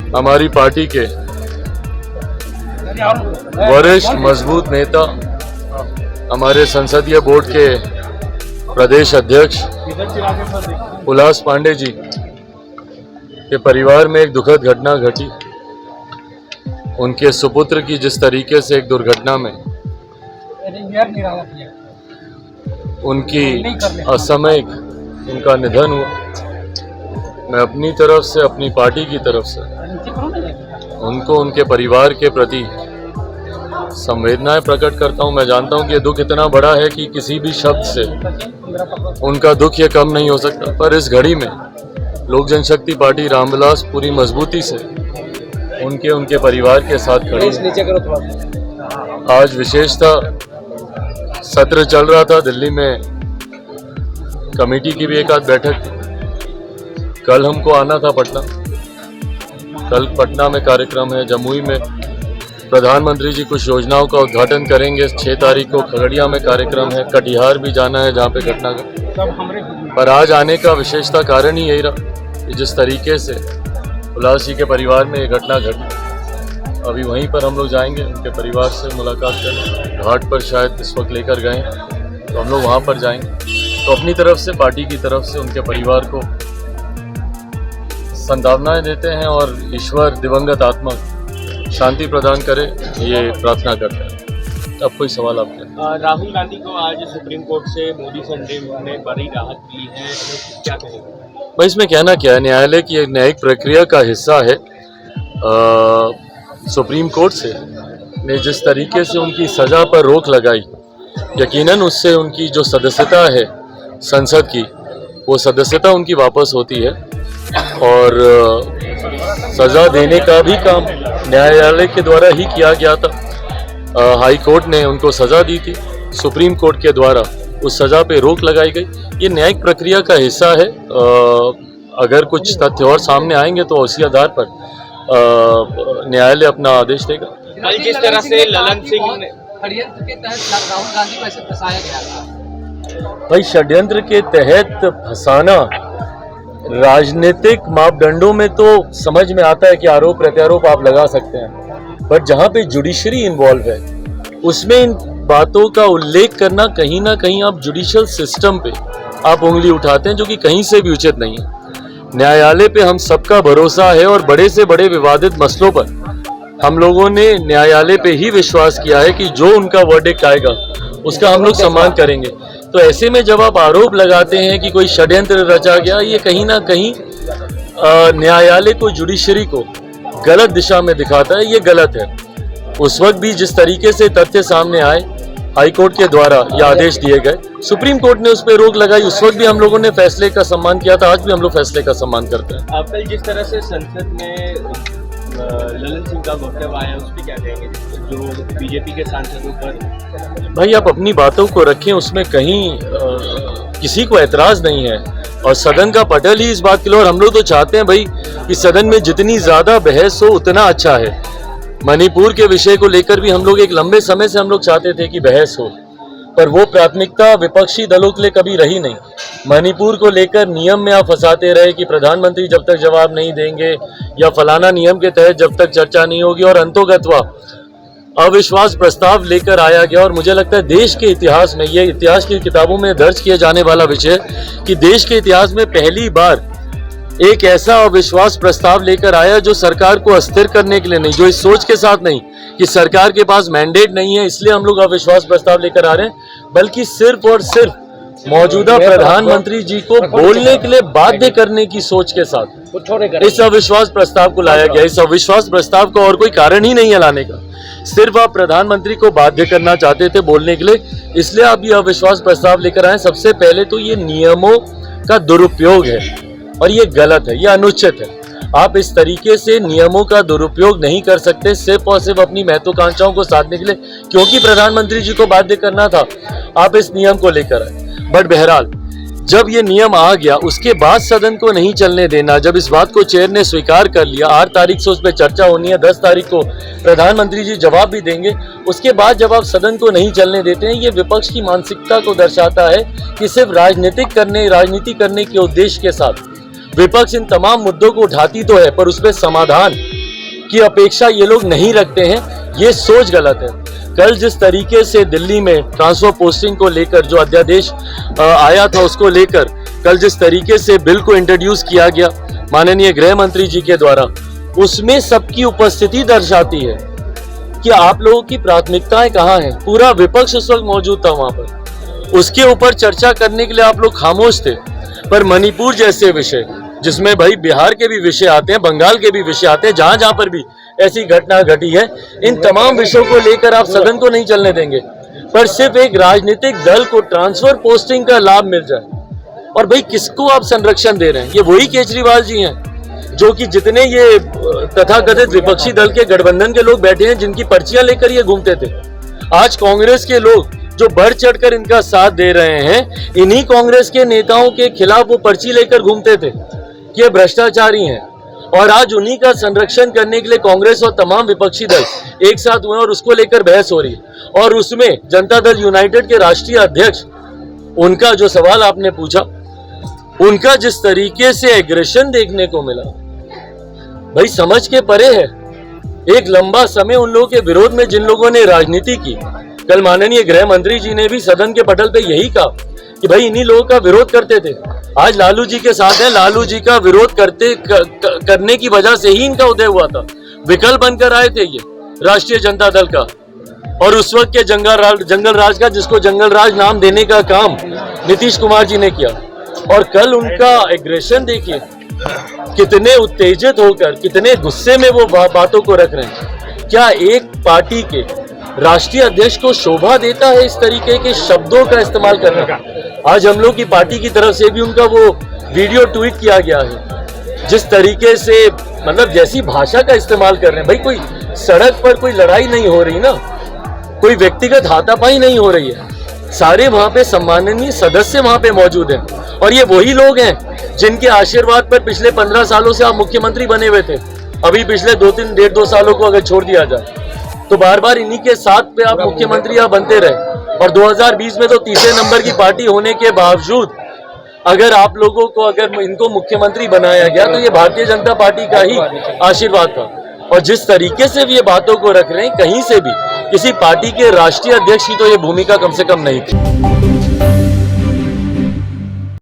हमारी पार्टी के वरिष्ठ मजबूत नेता, हमारे संसदीय बोर्ड के प्रदेश अध्यक्ष उल्लास पांडे जी के परिवार में एक दुखद घटना घटी। उनके सुपुत्र की जिस तरीके से एक दुर्घटना में उनकी असामयिक उनका निधन हुआ, मैं अपनी तरफ से, अपनी पार्टी की तरफ से उनको, उनके परिवार के प्रति संवेदनाएं प्रकट करता हूं। मैं जानता हूं कि ये दुख इतना बड़ा है कि किसी भी शब्द से उनका दुख ये कम नहीं हो सकता, पर इस घड़ी में लोक जनशक्ति पार्टी रामविलास पूरी मजबूती से उनके परिवार के साथ खड़ी है। आज विशेषतः सत्र चल रहा था दिल्ली में, कमेटी की भी एक आध बैठक थी। कल हमको आना था पटना, कल पटना में कार्यक्रम है। जमुई में प्रधानमंत्री जी कुछ योजनाओं का उद्घाटन करेंगे। 6 तारीख को खगड़िया में कार्यक्रम है। कटिहार भी जाना है जहाँ पे घटना घटी। पर आज आने का विशेषता कारण ही यही रहा कि जिस तरीके से उल्लास जी के परिवार में ये घटना घटी, अभी वहीं पर हम लोग जाएंगे उनके परिवार से मुलाकात करने। घाट पर शायद इस वक्त लेकर गए, तो हम लोग वहाँ पर जाएंगे। तो अपनी तरफ से, पार्टी की तरफ से उनके परिवार को संभावनाएं देते हैं और ईश्वर दिवंगत आत्मा शांति प्रदान करे, ये प्रार्थना करते हैं। अब कोई सवाल आपके? राहुल गांधी को आज सुप्रीम कोर्ट से मोदी संडे ने बड़ी राहत मिली है, क्या कहेंगे भाई? इसमें कहना क्या है, न्यायालय की एक न्यायिक प्रक्रिया का हिस्सा है। सुप्रीम कोर्ट से ने जिस तरीके से उनकी सज़ा पर रोक लगाई, यकीनन उससे उनकी जो सदस्यता है संसद की, वो सदस्यता उनकी वापस होती है और सज़ा देने का भी काम न्यायालय के द्वारा ही किया गया था। हाई कोर्ट ने उनको सज़ा दी थी, सुप्रीम कोर्ट के द्वारा उस सज़ा पे रोक लगाई गई। ये न्यायिक प्रक्रिया का हिस्सा है। अगर कुछ तथ्य और सामने आएंगे तो उसी आधार पर न्यायालय अपना आदेश देगा। कल जिस तरह से ललन सिंह ने षड्यंत्र के तहत राहुल गांधी को ऐसे फंसाया गया था। भाई, षड्यंत्र के तहत फंसाना राजनीतिक मापदंडों में तो समझ में आता है कि आरोप प्रत्यारोप आप लगा सकते हैं, बट जहाँ पे जुडिशरी इन्वॉल्व है उसमें इन बातों का उल्लेख करना, कहीं ना कहीं आप जुडिशियल सिस्टम पे आप उंगली उठाते हैं, जो कि कहीं से भी उचित नहीं है। न्यायालय पे हम सबका भरोसा है और बड़े से बड़े विवादित मसलों पर हम लोगों ने न्यायालय पे ही विश्वास किया है कि जो उनका वर्डिक्ट आएगा उसका हम लोग सम्मान करेंगे। तो ऐसे में जब आप आरोप लगाते हैं कि कोई षड्यंत्र रचा गया, ये कहीं ना कहीं न्यायालय को, जुडिशरी को गलत दिशा में दिखाता है। ये गलत है। उस वक्त भी जिस तरीके से तथ्य सामने आए, हाई कोर्ट के द्वारा ये आदेश दिए गए, सुप्रीम कोर्ट ने उस पर रोक लगाई, उस वक्त भी हम लोगों ने फैसले का सम्मान किया था। आज भी हम लोग फैसले का सम्मान करते हैं। आप कल जिस तरह से संसद में ललन सिंह का वक्तव्य आया, उस पर क्या कहेंगे, जो बीजेपी के सांसदों पर? भाई, आप अपनी बातों को रखें, उसमें कहीं किसी को एतराज नहीं है और सदन का पटल ही इस बात के लिए। और हम लोग तो चाहते हैं भाई कि सदन में जितनी ज्यादा बहस हो उतना अच्छा है। मणिपुर के विषय को लेकर भी हम लोग एक लंबे समय से हम लोग चाहते थे कि बहस हो, पर वो प्राथमिकता विपक्षी दलों के लिए कभी रही नहीं। मणिपुर को लेकर नियम में आप फंसाते रहे कि प्रधानमंत्री जब तक जवाब नहीं देंगे या फलाना नियम के तहत जब तक चर्चा नहीं होगी, और अंतोगत्वा अविश्वास प्रस्ताव लेकर आया गया। और मुझे लगता है देश के इतिहास में, ये इतिहास की किताबों में दर्ज किए जाने वाला विषय कि देश के इतिहास में पहली बार एक ऐसा अविश्वास प्रस्ताव लेकर आया जो सरकार को अस्थिर करने के लिए नहीं, जो इस सोच के साथ नहीं कि सरकार के पास मैंडेट नहीं है इसलिए हम लोग अविश्वास प्रस्ताव लेकर आ रहे हैं, बल्कि सिर्फ और सिर्फ मौजूदा प्रधानमंत्री जी को बोलने के लिए बाध्य करने की सोच के साथ इस अविश्वास प्रस्ताव को लाया गया। इस अविश्वास प्रस्ताव का और कोई कारण ही नहीं है लाने का, सिर्फ आप प्रधानमंत्री को बाध्य करना चाहते थे बोलने के लिए, इसलिए आप ये अविश्वास प्रस्ताव लेकर आए। सबसे पहले तो ये नियमों का दुरुपयोग है और ये गलत है, ये अनुचित है। आप इस तरीके से नियमों का दुरुपयोग नहीं कर सकते सिर्फ और सिर्फ अपनी महत्वाकांक्षाओं को साधने के लिए, क्योंकि प्रधानमंत्री जी को बाध्य करना था, आप इस नियम को लेकर आए। बट बहरहाल, जब ये नियम आ गया उसके बाद सदन को नहीं चलने देना, जब इस बात को चेयर ने स्वीकार कर लिया, 8 तारीख से उस पर चर्चा होनी है, 10 तारीख को प्रधानमंत्री जी जवाब भी देंगे, उसके बाद जब आप सदन को नहीं चलने देते हैं, ये विपक्ष की मानसिकता को दर्शाता है कि सिर्फ राजनीति करने के उद्देश्य के साथ विपक्ष इन तमाम मुद्दों को उठाती तो है, पर उसमें समाधान की अपेक्षा ये लोग नहीं रखते हैं, ये सोच गलत है। कल जिस तरीके से दिल्ली में ट्रांसफर पोस्टिंग को लेकर जो अध्यादेश आया था, उसको लेकर कल जिस तरीके से बिल को इंट्रोड्यूस किया गया माननीय गृह मंत्री जी के द्वारा, उसमें सबकी उपस्थिति दर्शाती है कि आप लोगों की प्राथमिकताएं कहाँ हैं। पूरा विपक्ष उस वक्त मौजूद था वहां पर, उसके ऊपर चर्चा करने के लिए आप लोग खामोश थे। पर मणिपुर जैसे विषय, जिसमें भाई बिहार के भी विषय आते हैं, बंगाल के भी विषय आते हैं, जहां जहां पर भी ऐसी घटना घटी है, इन तमाम विषयों को लेकर आप सदन को नहीं चलने देंगे। पर सिर्फ एक राजनीतिक दल को ट्रांसफर पोस्टिंग का लाभ मिल जाए, और भाई किसको आप संरक्षण दे रहे हैं? ये वही केजरीवाल जी हैं जो कि जितने ये तथाकथित विपक्षी दल के गठबंधन के लोग बैठे हैं, जिनकी पर्चियां लेकर ये घूमते थे। आज कांग्रेस के लोग जो बढ़ चढ़कर इनका साथ दे रहे हैं, इन्हीं कांग्रेस के नेताओं के खिलाफ वो पर्ची लेकर घूमते थे कि ये भ्रष्टाचारी हैं। और आज उन्हीं का संरक्षण करने के लिए कांग्रेस और तमाम विपक्षी दल एक साथ हुए और उसको लेकर बहस हो रही है। और उसमें जनता दल यूनाइटेड के राष्ट्रीय अध्यक्ष, उनका जो सवाल आपने पूछा, उनका जिस तरीके से एग्रेशन देखने को मिला, भाई समझ के परे है। एक लंबा समय उन लोगों के विरोध में जिन लोगों ने राजनीति की, कल माननीय गृह मंत्री जी ने भी सदन के पटल पे यही कहा कि भाई इन्हीं लोगों का विरोध करते थे, आज लालू जी के साथ है। लालू जी का विरोध करने की वजह से ही इनका उदय हुआ था। विकल्प बनकर आए थे ये राष्ट्रीय जनता दल का, और उस वक्त के जंगल राज का, जिसको जंगल राज नाम देने का काम नीतीश कुमार जी ने किया। और कल उनका एग्रेशन देखिए, कितने उत्तेजित होकर, कितने गुस्से में वो बातों को रख रहे हैं। क्या एक पार्टी के राष्ट्रीय अध्यक्ष को शोभा देता है इस तरीके के शब्दों का इस्तेमाल करना? आज हम लोग की पार्टी की तरफ से भी उनका वो वीडियो ट्वीट किया गया है, जिस तरीके से मतलब जैसी भाषा का इस्तेमाल कर रहे हैं। भाई कोई सड़क पर कोई लड़ाई नहीं हो रही ना, कोई व्यक्तिगत हाथापाई नहीं हो रही है, सारे वहां पे सम्माननीय सदस्य वहां पे मौजूद हैं। और ये वही लोग हैं जिनके आशीर्वाद पर पिछले 15 सालों से आप मुख्यमंत्री बने हुए थे। अभी पिछले 2-3 सालों को अगर छोड़ दिया जाए तो बार बार इन्हीं के साथ पे आप मुख्यमंत्री आप बनते रहे। और 2020 में तो तीसरे नंबर की पार्टी होने के बावजूद अगर आप लोगों को, अगर इनको मुख्यमंत्री बनाया गया, तो ये भारतीय जनता पार्टी का ही आशीर्वाद था। और जिस तरीके से भी ये बातों को रख रहे हैं, कहीं से भी किसी पार्टी के राष्ट्रीय अध्यक्ष की तो ये भूमिका कम से कम नहीं थी।